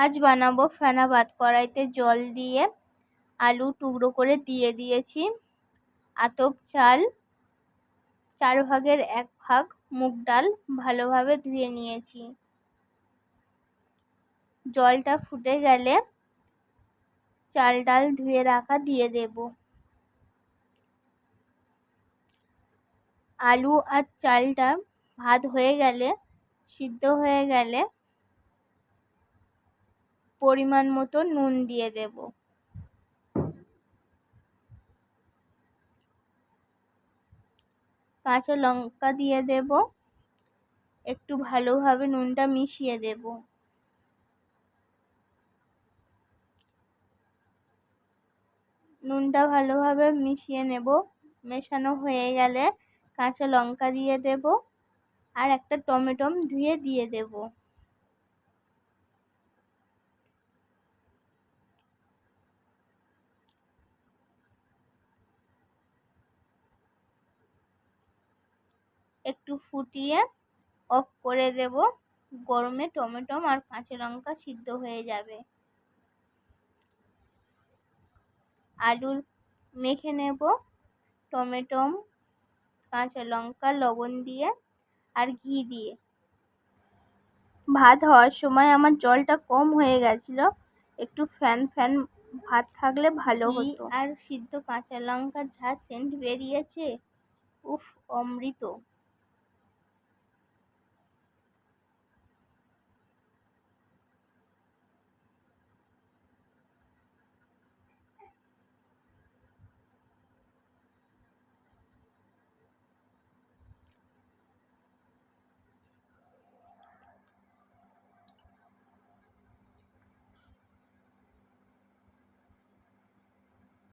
আজ বানাবো ফেনা ভাত। কড়াইতে জল দিয়ে আলু টুকরো করে দিয়ে দিয়েছি। আতপ চাল 4 ভাগের 1 ভাগ মুগ ডাল ভালোভাবে ধুয়ে নিয়েছি। জলটা ফুটে গেলে চাল ডাল ধুয়ে রাখা দিয়ে দেব। আলু আর চালটা ভাত হয়ে গেলে, সিদ্ধ হয়ে গেলে পরিমাণ মতো নুন দিয়ে দেব। কাঁচা লঙ্কা দিয়ে দেব। একটু ভালোভাবে নুনটা মিশিয়ে দেব। নুনটা ভালোভাবে মিশিয়ে নেব। মেশানো হয়ে গেলে কাঁচা লঙ্কা দিয়ে দেব আর একটা টমেটো ধুয়ে দিয়ে দেব। একটু ফুটিয়ে অফ করে দেব। গরমে টমেটো আর কাঁচা লঙ্কা সিদ্ধ হয়ে যাবে। আলু মেখে নেব টমেটো, কাঁচা লঙ্কা, লবণ দিয়ে আর ঘি দিয়ে। ভাত হওয়ার সময় আমার জলটা কম হয়ে গেছিল, একটু ফ্যান ভাত থাকলে ভালো হতো। আর সিদ্ধ কাঁচা লঙ্কার যা সেন্ট বেরিয়েছে, উফ, অমৃত।